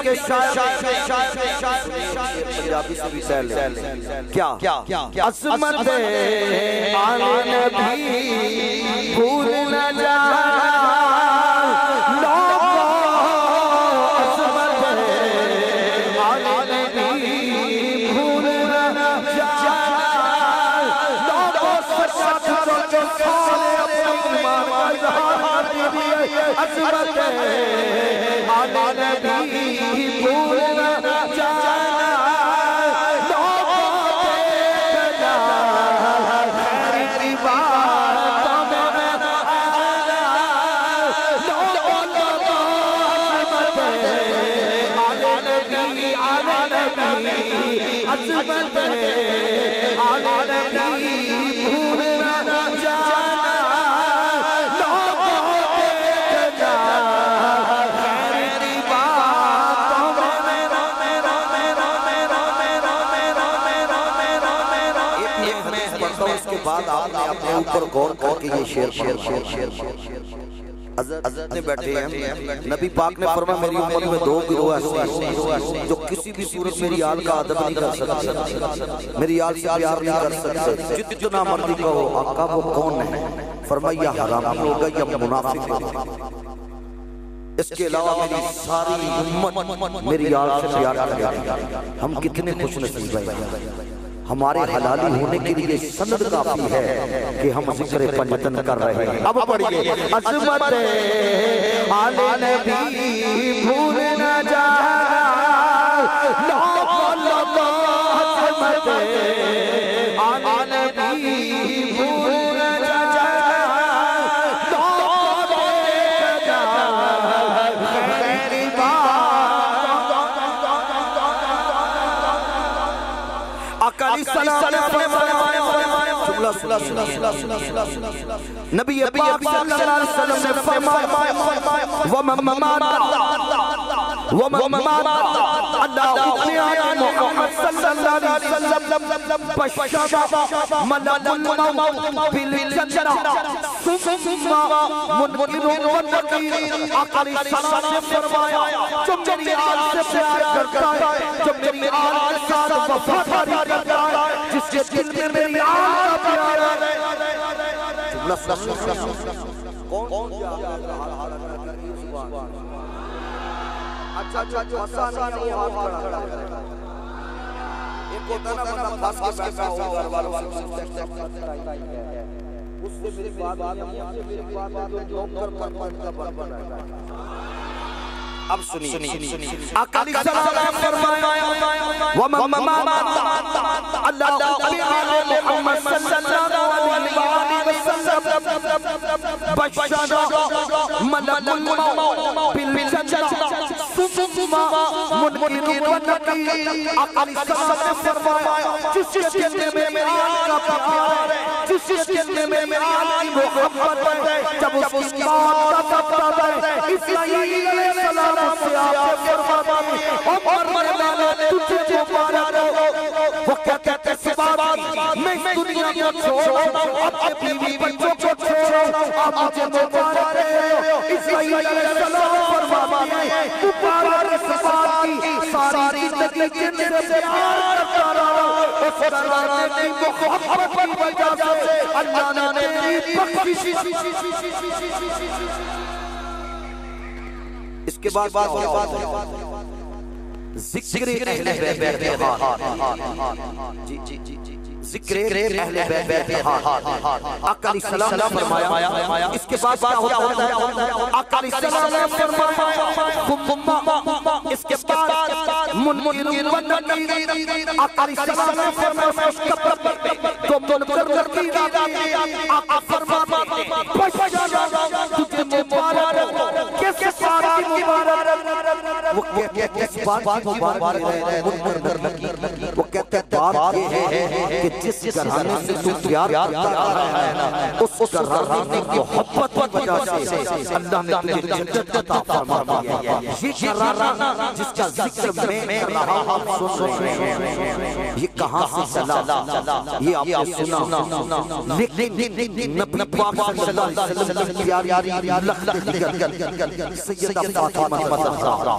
کے شاعر پنجابی سے بھی سہل کیا عظمت آل نبی بھول نہ جانا عظمت آل نبی بھول نہ جانا لوگوں دیکھنا خیری باتوں میں آنا لوگوں عظمت آل نبی عظمت آل نبی بھول نہ جانا بعد آپ نے اپنے اوپر غور کر کے یہ شعر حضرت نے بیٹھے ہیں نبی پاک نے فرمایا میری امت میں دو گروہ ایسے جو کسی بھی صورت میری آل کا ادب نہیں کر سکتے میری آل سے پیار نہیں کر سکتے جتنا مرضی کہو آقا وہ کون ہے فرمایا یا حرامی ہوگا یا منافق ہوگا اس کے علاوہ میری ساری امت میری آل سے پیار کرے ہم کتنے خوش نصیب ہیں ہمارے حلالی ہونے کے لیے سند کافی ہے کہ ہم ذکر پنجتن کر رہے ہیں اب پڑھئے عظمت آل نبی بھول نہ جانا لوگوں عظمت آل نبی بھول نہ جانا لوگوں دیکھنا خیری اکالی سلام نبی پاک صلی اللہ علیہ وسلم نے فرمایا وَمَمَّا اللہ اُقْنِعَنِ محمد صلی اللہ علیہ وسلم بشر ملک الموت بالجنہ ثم منکر والنکیر اقلی سلام نے فرمایا جو میری آل سے پیار کرتا ہے جو میری آل کے ساتھ وفاداری کرتا ہے جس کے دل میں میری آل کا پیار ہے کون اچھا حسانہ نہیں ہاتھ کھڑا ایک ہوتا نا بندہ پھاس کے بیٹھا ہو گھر والوں سے اس سے میری بات نہیں ہے میری بات جو نوکر پرپن کا بن ہے اب سنیے اکالی سلام نے فرمایا وَمَمَّا اللہ اُقْنِعَنِ محمد صلی اللہ علیہ وسلم بشر ملک الموت بالجنہ ثم منکر والنکیر اکالی سلام نے فرمایا جس کے دل میں میری آل کا پیار ہے جس کے دل میں میری آل کی محبت ہے جب اس کی موت کا وقت ہے اسرائیل علیہ السلام سے آپ سے فرماتی عمر مولا تجھے مبارک ہو وہ کہتے سے بات میں دنیا کو چھوڑو اپنے بیوی بچوں کو چھوڑو آپ مجھے مبارک ہو اسرائیل علیہ السلام فرماتی ہے مبارک سے بات کی ساری زندگی جن سے پیار کرتا رہا اس سرکار نے محبت کی وجہ سے اللہ نے تیری بخشش اس کے بعد ذکر اہل بیت ذکر اہل بیت اکالی سلام نے فرمایا اس کے بعد کیا ہوتا ہے اکالی سلام نے فرمایا اس کے بعد منکر والنکیر اکالی سلام نے فرمایا اس کے بعد تو منکر والنکیر آقا فرماتے بشر تجھے مبارک کس سارا مبارک وہ کس بات مبارک ہے وہ کہتے ہیں بات یہ ہے کہ جس گھرانے سے تو پیار کرتا ہے اس گھرانے کی محبت کی وجہ سے اللہ نے تجھے جنت عطا فرما دیا ہے یہ گھرانہ جس کا ذکر میں کر رہا ہوں سن رہے ہیں یہ کہاں سے چلا یہ آپ نے سنا لیکن نبی پاک صلی اللہ علیہ وسلم کی پیاری لخت دیگر سیدہ فاطمہ الزہرا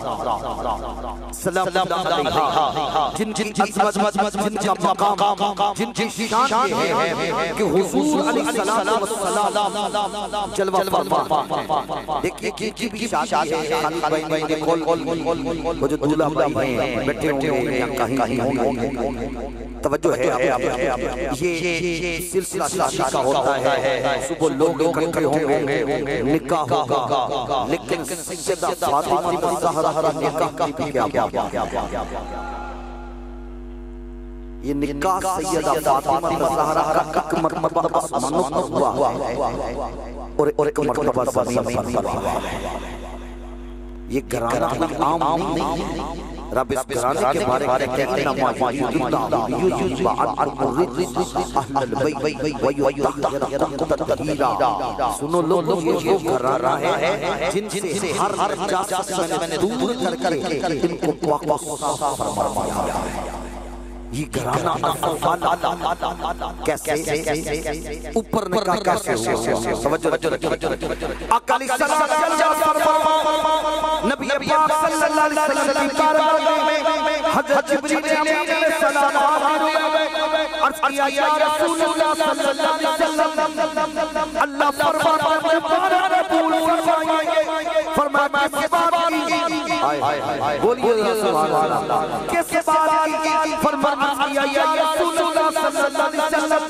سلام اللہ علیہا، جن کی عظمت، جن کا مقام، جن کی شان یہ ہے کہ حضور علیہ السلام جلوہ فرما۔ دیکھیے کی بھی شادی ہے، خالد بھائی نے کول وہ جو دولہا بھائی ہیں بیٹھے ہوں گے یا کہیں ہوں، توجہ ہے آپ یہ سلسلہ شادی کا ہوتا ہے، صبح لوگ اکٹھے ہوں گے، نکاح ہوگا، لیکن سیدہ فاطمہ الزہرا کا نکاح کی کیا یہ نکاح سیدہ فاطمہ الزہرا کا ایک مرتبہ آسمانوں پر ہوا ہے اور ایک مرتبہ زمین پر ہوا ہے۔ یہ گھرانہ عام نہیں، رب اس گھرانے کے بارے میں کہتے ہیں ما یوجد بعد الرجس اہل البیت ویطہرکم تطہیرا۔ سنو لوگوں، یہ گھرانہ ہے جن سے ہر نجاست میں نے دور کر کے ان کو پاک و صاف فرمایا ہے۔ یہ گھرانہ کیسے اوپر نکاح کیسے ہوا؟ توجہ آقا علیہ السلام نبی پاک صلی اللہ علیہ وسلم کی بارگاہ میں حضرت جبریل علیہ السلام عرض کیا یا رسول اللہ صلی اللہ علیہ وسلم، اللہ فرماتا ہے بارہ قبول فرمائیے، فرمایا کس بات کی؟ بولیے سبحان اللہ، کس بات کی؟ فرمایا یا رسول اللہ صلی اللہ علیہ وسلم،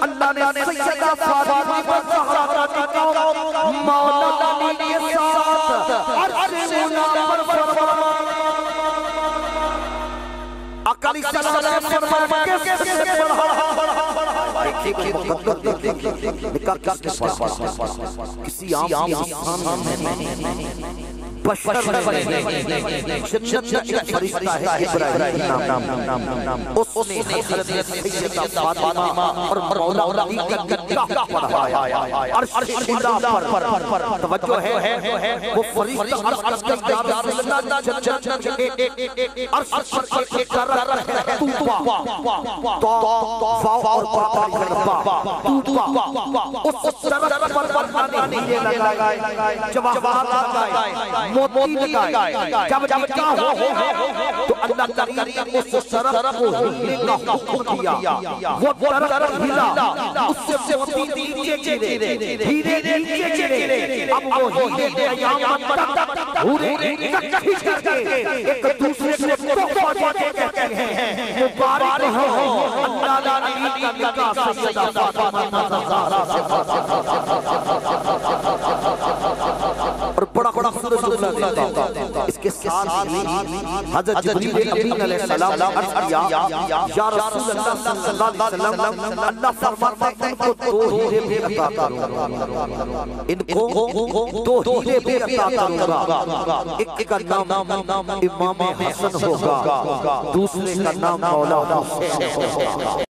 اللہ نے سیدہ فاطمہ الزہرا کا نکاح مولا علی کے ساتھ عرش مولا پر فرمایا۔ آقا علیہ السلام نے فرمایا کس سے پڑھا؟ دیکھیے نکاح کس کے پاس؟ کسی عام انسان میں بشر جنت فرشتہ ہے ابراہیم، اس نے حضرت سیدہ فاطمہ اور مولا علی کا نکاح پڑھایا عرش مولا پر۔ توجہ ہے وہ فرشتہ عرش کا یا رسول اللہ جنت کے عرش پر ایک رہ ہے طوبہ، تو واو اور با اس طرف پر پانی لگائے، جواہرات لگائے، موتی لگائے، جب نکاح ہو تو اللہ کریم اس طرف کو ہلنے کا حکم دیا، وہ طرف ہلا، اس سے موتی نیچے گرے، ہیرے نیچے گرے، اب وہ ہیرے قیامت تک ہورے اکٹھی کر کے ایک دوسرے کو تحفہ دیتے کہتے ہیں مبارک ہو اللہ علی کا نکاح سیدہ فاطمہ الزہرا سے۔ اور بڑا خوبصورت جملہ دیتا ہوں اس کے ساتھ حضرت جبریل امین علیہ السلام عرض کیا یا رسول اللہ صلی اللہ علیہ وسلم، اللہ فرماتا ہے ان کو دو ہیرے بھی عطا کروں گا، ان کو دو ہیرے بھی عطا کروں گا، ایک کا نام امام حسن ہوگا، دوسرے کا نام مولا حسین ہوگا۔